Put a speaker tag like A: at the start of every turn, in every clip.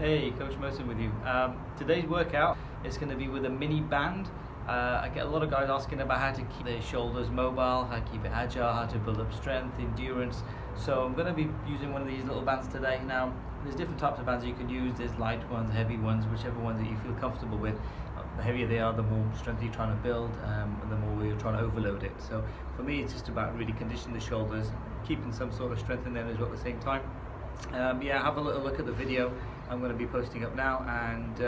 A: Hey, Coach Merton with you. Today's workout is going to be with a mini band. I get a lot of guys asking about how to keep their shoulders mobile, how to keep it agile, how to build up strength, endurance. So I'm going to be using one of these little bands today. Now, there's different types of bands you can use. There's light ones, heavy ones, whichever ones that you feel comfortable with. The heavier they are, the more strength you're trying to build, and the more you're trying to overload it. So for me, it's just about really conditioning the shoulders, keeping some sort of strength in them as well at the same time. Yeah, have a little look at the video I'm going to be posting up now, and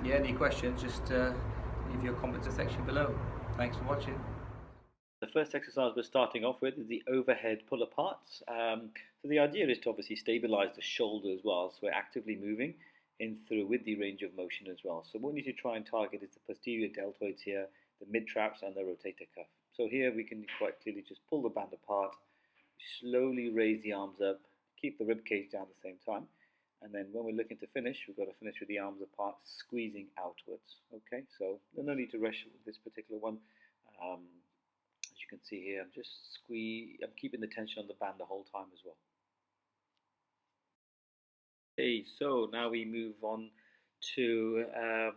A: yeah, any questions, just leave your comments in the section below. Thanks for watching. The first exercise we're starting off with is the overhead pull aparts. So the idea is to obviously stabilize the shoulder as well, so we're actively moving in through with the range of motion as well. So what we need to try and target is the posterior deltoids here, the mid traps and the rotator cuff. So here we can quite clearly just pull the band apart, slowly raise the arms up, keep the rib cage down at the same time, and then when we're looking to finish, we've got to finish with the arms apart, squeezing outwards. Okay, so no need to rush with this particular one. As you can see here, I'm keeping the tension on the band the whole time as well. Okay, so now we move on to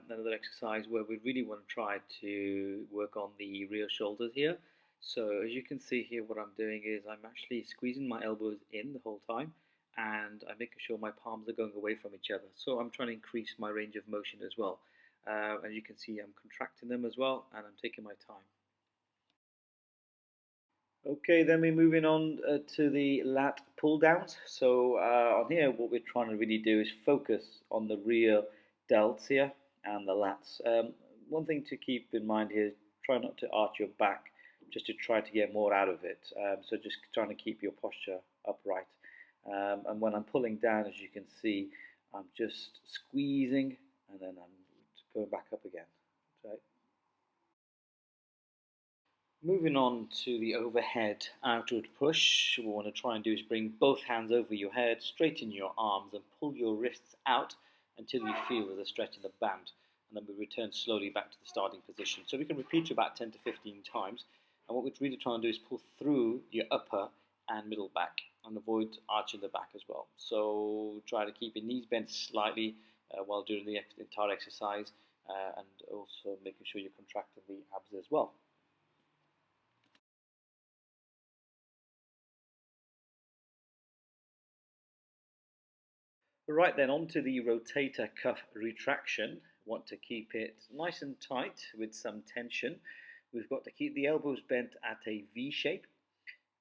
A: another exercise where we really want to try to work on the rear shoulders here. So as you can see here, what I'm doing is I'm actually squeezing my elbows in the whole time, and I'm making sure my palms are going away from each other. So I'm trying to increase my range of motion as well. As you can see, I'm contracting them as well, and I'm taking my time. Okay, then we're moving on to the lat pull downs. So on here, what we're trying to really do is focus on the rear delts here and the lats. One thing to keep in mind here is try not to arch your back, just to try to get more out of it. So just trying to keep your posture upright. And when I'm pulling down, as you can see, I'm just squeezing and then I'm going back up again. Right. Moving on to the overhead outward push, what we want to try and do is bring both hands over your head, straighten your arms and pull your wrists out until you feel there's a stretch in the band, and then we return slowly back to the starting position. So we can repeat it about 10 to 15 times, and what we're really trying to do is pull through your upper and middle back and avoid arching the back as well. So try to keep your knees bent slightly while doing the entire exercise, and also making sure you're contracting the abs as well. Right then, on to the rotator cuff retraction. Want to keep it nice and tight with some tension. We've got to keep the elbows bent at a V shape,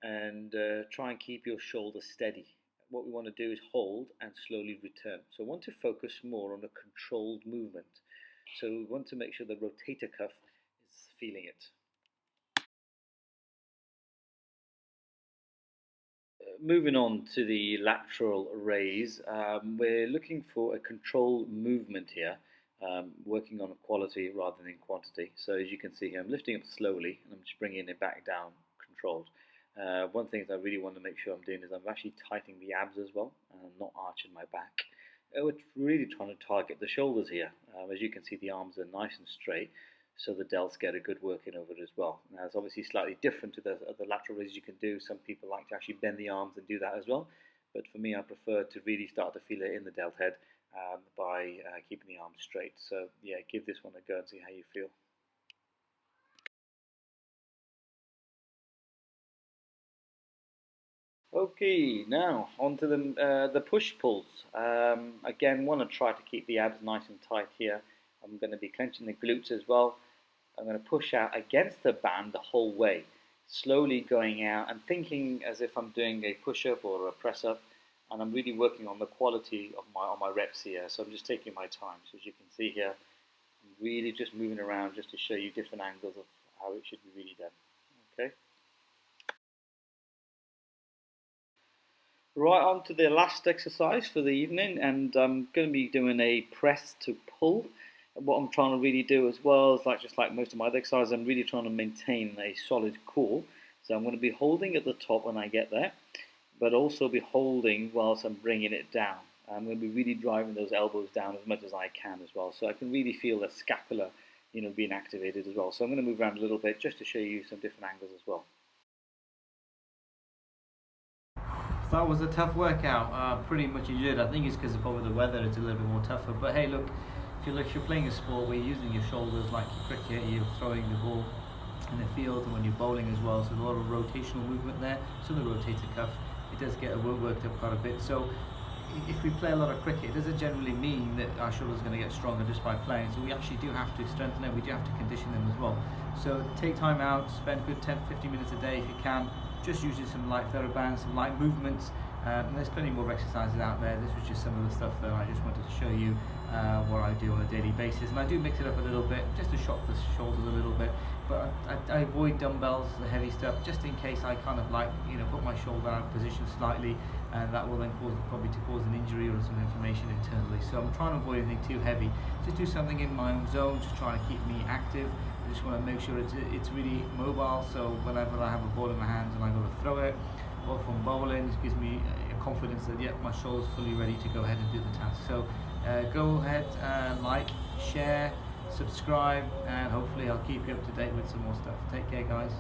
A: and try and keep your shoulder steady. What we want to do is hold and slowly return. So we want to focus more on a controlled movement. So we want to make sure the rotator cuff is feeling it. Moving on to the lateral raise, we're looking for a controlled movement here, working on quality rather than quantity. So as you can see here, I'm lifting up slowly and I'm just bringing it back down controlled. One thing that I really want to make sure I'm doing is I'm actually tightening the abs as well, and I'm not arching my back. We're really trying to target the shoulders here. As you can see, the arms are nice and straight, so the delts get a good work in over it as well. Now it's obviously slightly different to the other lateral raises you can do. Some people like to actually bend the arms and do that as well, but for me I prefer to really start to feel it in the delt head by keeping the arms straight. So yeah, give this one a go and see how you feel. Okay, now onto the push pulls. Again, want to try to keep the abs nice and tight here. I'm going to be clenching the glutes as well. I'm going to push out against the band the whole way, slowly going out and thinking as if I'm doing a push-up or a press-up, and I'm really working on the quality of my reps here. So I'm just taking my time. So as you can see here, I'm really just moving around just to show you different angles of how it should be really done. Okay. Right, on to the last exercise for the evening, and I'm going to be doing a press to pull. What I'm trying to really do as well is just like most of my other exercises, I'm really trying to maintain a solid core. So I'm going to be holding at the top when I get there, but also be holding whilst I'm bringing it down. I'm going to be really driving those elbows down as much as I can as well, so I can really feel the scapula, being activated as well. So I'm going to move around a little bit just to show you some different angles as well. That was a tough workout. Pretty much injured. I think it's because of probably the weather. It's a little bit more tougher. But hey, look, if you're playing a sport where you're using your shoulders like cricket, you're throwing the ball in the field, and when you're bowling as well, so a lot of rotational movement there. So the rotator cuff, it does get worked up quite a bit. So if we play a lot of cricket, it doesn't generally mean that our shoulders are going to get stronger just by playing. So we actually do have to strengthen them. We do have to condition them as well. So take time out, spend good 10-15 minutes a day if you can, just using some light thorobands, some light movements. And there's plenty more exercises out there. This was just some of the stuff that I just wanted to show you what I do on a daily basis. And I do mix it up a little bit, just to shock the shoulders a little bit. But I avoid dumbbells, the heavy stuff, just in case I kind of like, put my shoulder out of position slightly, and that will then probably cause an injury or some inflammation internally. So I'm trying to avoid anything too heavy. Just do something in my own zone, just trying to keep me active. I just want to make sure it's really mobile, so whenever I have a ball in my hands and I go to throw it, or from bowling, it gives me a confidence that my shoulder's fully ready to go ahead and do the task. So go ahead, like, share, subscribe, and hopefully I'll keep you up to date with some more stuff. Take care, guys.